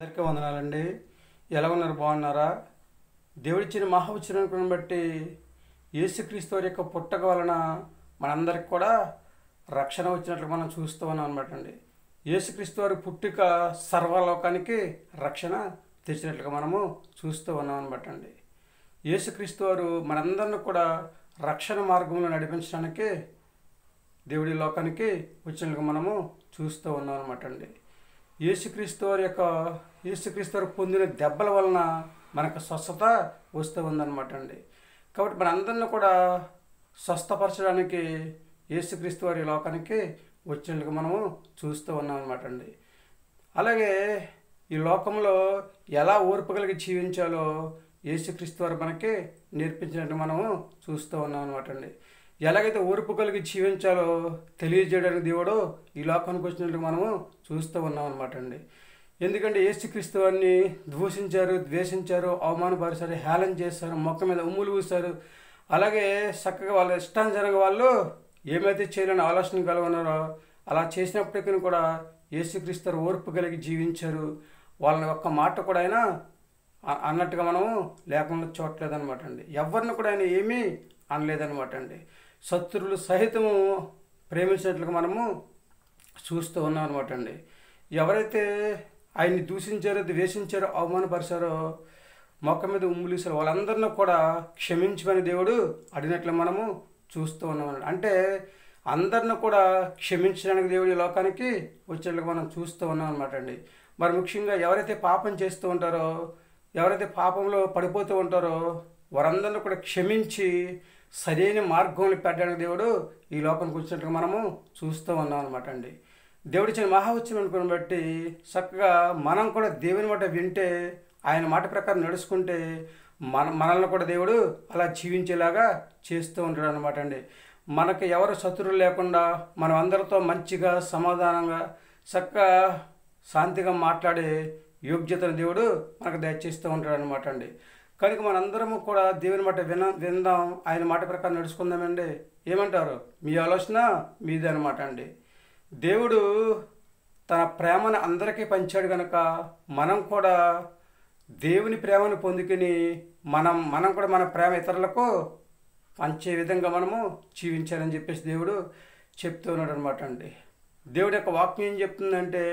అందరికీ వందనాలండి. ఎలా ఉన్నారు? బాగున్నారా? దేవుడిచ్చిన మహావచనాన్ని బట్టి యేసుక్రీస్తు వారి యొక్క పుట్టక వలన మనందరికి కూడా రక్షణ వచ్చినట్లు మనం చూస్తూ ఉన్నాం అనమాట అండి. యేసుక్రీస్తు వారి పుట్టుక సర్వలోకానికి రక్షణ తెచ్చినట్లుగా మనము చూస్తూ ఉన్నాం అనమాట అండి. యేసుక్రీస్తు వారు మనందరిని కూడా రక్షణ మార్గంలో నడిపించడానికి దేవుడి లోకానికి వచ్చినట్లుగా మనము చూస్తూ ఉన్నాం అనమాట అండి. యేసుక్రీస్తు వారు పొందిన దెబ్బల వలన మనకు స్వస్థత వస్తూ ఉందన్నమాట అండి. కాబట్టి మనందరిని కూడా స్వస్థపరచడానికి యేసుక్రీస్తు వారి లోకానికి వచ్చినట్లుగా మనము చూస్తూ ఉన్నాం అనమాట అండి. అలాగే ఈ లోకంలో ఎలా ఓర్పు కలిగి జీవించాలో యేసుక్రీస్తు వారు మనకి నేర్పించినట్టు మనము చూస్తూ ఉన్నాం అనమాట అండి. ఎలాగైతే ఓర్పు కలిగి జీవించాలో తెలియజేయడానికి దేవుడు ఈ లోకానికి వచ్చినట్టు మనము చూస్తూ ఉన్నాం అనమాట అండి. ఎందుకంటే యేసుక్రీస్తు వారిని దూషించారు, ద్వేషించారు, అవమానపరిచారు, హేళన చేశారు, మొక్క మీద ఉమ్ములు పూశారు. అలాగే చక్కగా వాళ్ళ ఇష్టానుసారంగా వాళ్ళు ఏమైతే చేయాలని ఆలోచన కలిగి ఉన్నారో అలా చేసినప్పటికీ కూడా యేసుక్రీస్తు వారు ఓర్పు కలిగి జీవించారు. వాళ్ళని ఒక్క మాట కూడా ఆయన అన్నట్టుగా మనము లేకుండా చూడలేదన్నమాట అండి. ఎవరిని కూడా ఆయన ఏమీ అనలేదన్నమాట అండి. శత్రువులు సహితము ప్రేమించినట్లుగా మనము చూస్తూ ఉన్నాం అనమాట అండి. ఎవరైతే ఆయన్ని దూషించారో, ద్వేషించారో, అవమానపరిచారో, మొక్క మీద ఉమ్ములీసారో వాళ్ళందరినీ కూడా క్షమించమని దేవుడు అడిగినట్లు మనము చూస్తూ ఉన్నాం. అంటే అందరిని కూడా క్షమించడానికి దేవుడు ఈ లోకానికి వచ్చేట్లుగా మనం చూస్తూ ఉన్నాం అనమాట అండి. మరి ముఖ్యంగా ఎవరైతే పాపం చేస్తూ ఉంటారో, ఎవరైతే పాపంలో పడిపోతూ ఉంటారో వారందరినీ కూడా క్షమించి సరైన మార్గంలో పెట్టడానికి దేవుడు ఈ లోకానికి వచ్చినట్టుగా మనము చూస్తూ ఉన్నాం అనమాట అండి. దేవుడిచ్చిన మహావచనాన్ని బట్టి చక్కగా మనం కూడా దేవుని మాట వింటే, ఆయన మాట ప్రకారం నడుచుకుంటే మనల్ని కూడా దేవుడు అలా జీవించేలాగా చేస్తూ ఉంటాడు అనమాట అండి. మనకి ఎవరు శత్రువులు లేకుండా మనం అందరితో మంచిగా సమాధానంగా చక్కగా శాంతిగా మాట్లాడే యోగ్యతను దేవుడు మనకు దయచేస్తూ ఉంటాడు అనమాట అండి. కనుక మనందరము కూడా దేవుని మాట విందాం, ఆయన మాట ప్రకారం నడుచుకుందామండి. ఏమంటారు? మీ ఆలోచన మీదే అనమాట అండి. దేవుడు తన ప్రేమను అందరికీ పంచాడు కనుక మనం కూడా దేవుని ప్రేమను పొందుకుని మనం కూడా మన ప్రేమ ఇతరులకు పంచే విధంగా మనము జీవించాలని చెప్పేసి దేవుడు చెప్తూ ఉన్నాడు అనమాట అండి. దేవుడి యొక్క వాక్యం ఏం చెప్తుందంటే,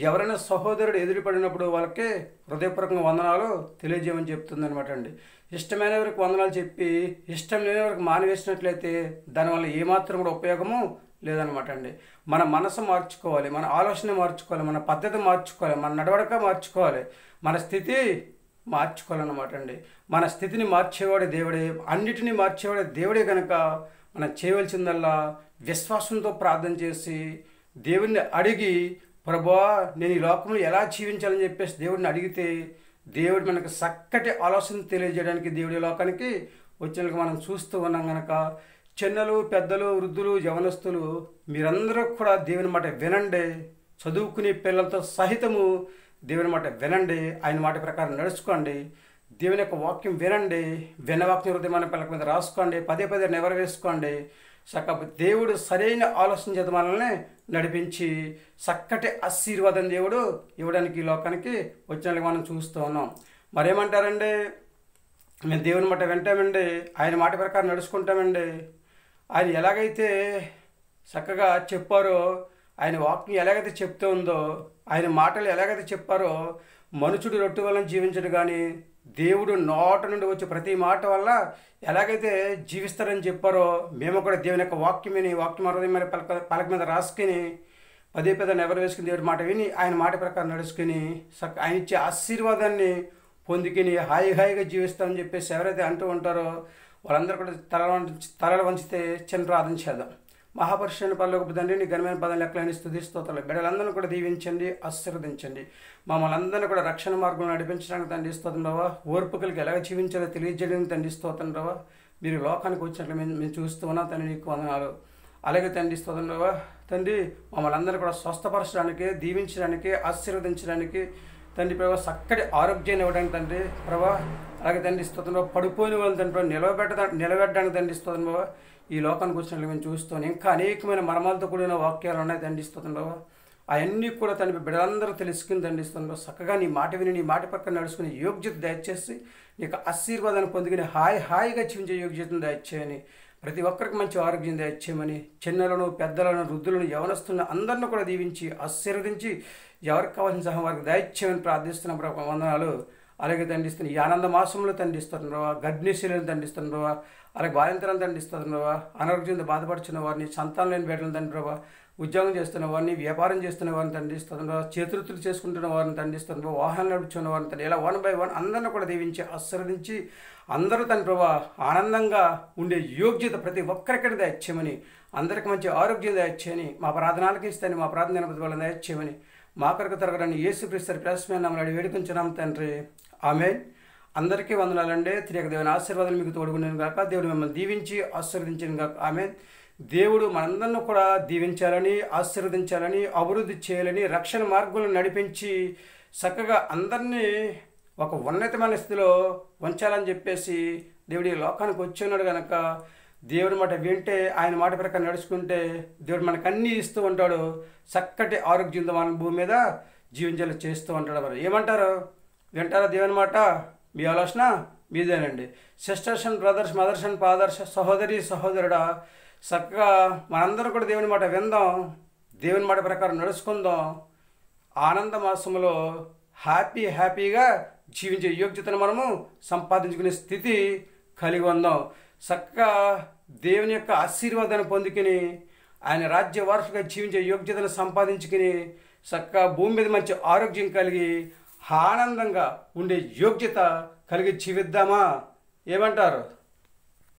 ఎవరైనా సహోదరుడు ఎదురుపడినప్పుడు వాళ్ళకి హృదయపూర్వకంగా వందనాలు తెలియజేయమని చెప్తుంది అనమాట అండి. ఇష్టమైన వారికి వందనాలు చెప్పి ఇష్టం లేని వారికి మానివేసినట్లయితే దానివల్ల ఏమాత్రం కూడా ఉపయోగము లేదనమాట అండి. మన మనసు మార్చుకోవాలి, మన ఆలోచన మార్చుకోవాలి, మన పద్ధతి మార్చుకోవాలి, మన నడవడిక మార్చుకోవాలి, మన స్థితి మార్చుకోవాలన్నమాట అండి. మన స్థితిని మార్చేవాడే దేవుడే, అన్నిటినీ మార్చేవాడే దేవుడే కనుక మనం చేయవలసిందల్లా విశ్వాసంతో ప్రార్థన చేసి దేవుడిని అడిగి, ప్రభువా నేను ఈ లోకంలో ఎలా జీవించాలని చెప్పేసి దేవుడిని అడిగితే దేవుడు మనకు చక్కటి ఆలోచన తెలియజేయడానికి దేవుడి లోకానికి వచ్చినట్లుగా మనం చూస్తూ ఉన్నాం కనుక చిన్నలు, పెద్దలు, వృద్ధులు, యవనస్తులు మీరందరూ కూడా దేవుని మాట వినండి. చదువుకునే పిల్లలతో సహితము దేవుని మాట వినండి, ఆయన మాట ప్రకారం నడుచుకోండి. దేవుని యొక్క వాక్యం వినండి, విన్న వాక్యం హృదయమైన పిల్లల మీద రాసుకోండి, పదే పదే నెవరవేసుకోండి. చక్కగా దేవుడు సరైన ఆలోచన చేత మనల్ని నడిపించి చక్కటి ఆశీర్వాదం దేవుడు ఇవ్వడానికి ఈ లోకానికి వచ్చినట్లుగా మనం చూస్తూ ఉన్నాం. మరేమంటారండి? మేము దేవుని మాట వింటామండి, ఆయన మాట ప్రకారం నడుచుకుంటామండి. ఆయన ఎలాగైతే చక్కగా చెప్పారో, ఆయన వాక్యం ఎలాగైతే చెప్తూ ఉందో, ఆయన మాటలు ఎలాగైతే చెప్పారో, మనుషుడు రొట్టె వలన జీవించడు కానీ దేవుడు నోట నుండి వచ్చే ప్రతి మాట వల్ల ఎలాగైతే జీవిస్తారని చెప్పారో, మేము కూడా దేవుని యొక్క వాక్యం విని వాక్యం హృదయం మీద పలక మీద రాసుకుని పదే పదే నెవరు వేసుకుని దేవుడి మాట విని ఆయన మాట ప్రకారం నడుచుకుని ఆయన ఇచ్చే ఆశీర్వాదాన్ని పొందుకుని హాయిగా జీవిస్తామని చెప్పేసి ఎవరైతే అంటూ ఉంటారో వాళ్ళందరూ కూడా తలలు వంచితే చిన్న ప్రార్థన చేద్దాం. మహాపరిషుని పరలోకపు తండ్రి, నీ ఘనమైన పదం లెక్కలని స్తుతిస్తోత్రాలు. బిడ్డలందరినీ కూడా దీవించండి, ఆశీర్వదించండి. మమ్మల్ని అందరినీ కూడా రక్షణ మార్గంలో నడిపించడానికి తండ్రి స్తోత్రంరావా, ఓర్పు కలిగి ఎలాగ జీవించాలో తెలియజేయడానికి తండ్రి స్తోత్రంరావా. మీరు లోకానికి వచ్చినట్లు మేము చూస్తూ ఉన్నాం తండ్రి, నీకు వందనాలు. అలాగే తండ్రి స్తోత్రంరావా తండ్రి, మమ్మల్ని అందరినీ కూడా స్వస్థపరచడానికి, దీవించడానికి, ఆశీర్వదించడానికి తండ్రి ప్రభావ చక్కటి ఆరోగ్యాన్ని ఇవ్వడానికి తండ్రి ప్రభా. అలాగే తండ్రి స్తోత్రంలో పడిపోయిన వాళ్ళు తండ్రి నిలబెట్టడానికి తండ్రి స్తోత్రం ప్రభావ. ఈ లోకానికి వచ్చినట్లు మేము చూస్తాం ఇంకా అనేకమైన మర్మాలతో కూడిన వాక్యాలు ఉన్నాయి తండ్రి స్తోత్రం ప్రభావ. అవన్నీ కూడా తన బిడ్డలందరూ తెలుసుకుని దండిస్తున్నావు. చక్కగా నీ మాట విని నీ మాట పక్కన నడుచుకుని యోగ్యత దయచేసి నీకు ఆశీర్వాదాన్ని పొందుకుని హాయిగా జీవించే యోగ్యతను దయచేయని, ప్రతి ఒక్కరికి మంచి ఆరోగ్యం దయచేయమని, చిన్నలను పెద్దలను వృద్ధులను యవనస్తులను అందరిని కూడా దీవించి ఆశీర్వదించి ఎవరికి కావాల్సిన సహాయం వారికి దయచేయమని ప్రార్థిస్తున్నాం ప్రభు. వందనాలు. అలాగే దండిస్తున్న ఈ ఆనంద మాసంలో తండిస్తున్నావా, గర్భిణీశీలను తండిస్తున్నావా, అలాగే బాలింతరాలను తండిస్తున్నావా, అనారోగ్యంతో బాధపడుతున్న వారిని, సంతానం లేని బిడ్డలను తండ్రి ప్రభావ, ఉద్యోగం చేస్తున్న వారిని, వ్యాపారం చేస్తున్న వారిని తండిస్తున్నావా, చేతులు చేసుకుంటున్న వారిని తండిస్తున్నావా, వాహనాలు నడుపుతున్న వారిని తండ్రి, ఇలా 1 by 1 అందరిని కూడా దీవించి ఆశీర్వదించి అందరూ తండ్రి ప్రభావ ఆనందంగా ఉండే యోగ్యత ప్రతి ఒక్కరికైనా దయచేయమని, అందరికి మంచి ఆరోగ్యం దయచేయని, మా ప్రార్థనలకు ఇస్తాను మా ప్రార్థన వాళ్ళని దయచేయమని, మా కొరకు తరగడని యేసుక్రీస్తు ప్రశ్న నమ్మని వేడుకొంచున్నాం తండ్రి. ఆమేన్. అందరికీ వందనాలండి. తిరిగి దేవుని ఆశీర్వాదాలు మీకు తోడుకున్నాను గాక. దేవుడు మిమ్మల్ని దీవించి ఆశీర్వదించాను గాక. ఆమేన్. దేవుడు మనందరినీ కూడా దీవించాలని, ఆశీర్వదించాలని, అభివృద్ధి చేయాలని, రక్షణ మార్గంలో నడిపించి చక్కగా అందరినీ ఒక ఉన్నతమైన స్థితిలో ఉంచాలని చెప్పేసి దేవుడు ఈ లోకానికి వచ్చి ఉన్నాడు కనుక దేవుడి మాట వింటే, ఆయన మాట ప్రకారం నడుచుకుంటే దేవుడు మనకు అన్నీ ఇస్తూ ఉంటాడు. చక్కటి ఆరోగ్యంతో మన భూమి మీద జీవించేలా చేస్తూ ఉంటాడు. మరి ఏమంటారు? వింటారా దేవుని మాట? మీ ఆలోచన మీదేనండి. Sisters and brothers, mothers and fathers, సహోదరి సహోదరుడా, చక్కగా మనందరం కూడా దేవుని మాట విందాం, దేవుని మాట ప్రకారం నడుచుకుందాం. ఆనంద మాసంలో హ్యాపీగా జీవించే యోగ్యతను మనము సంపాదించుకునే స్థితి కలిగి ఉందాం. చక్కగా దేవుని యొక్క ఆశీర్వాదాన్ని పొందుకుని ఆయన రాజ్య వారసుగా జీవించే యోగ్యతను సంపాదించుకుని చక్కగా భూమి మీద మంచి ఆరోగ్యం కలిగి ఆనందంగా ఉండే యోగ్యత కలిగి జీవిద్దామా? ఏమంటారు?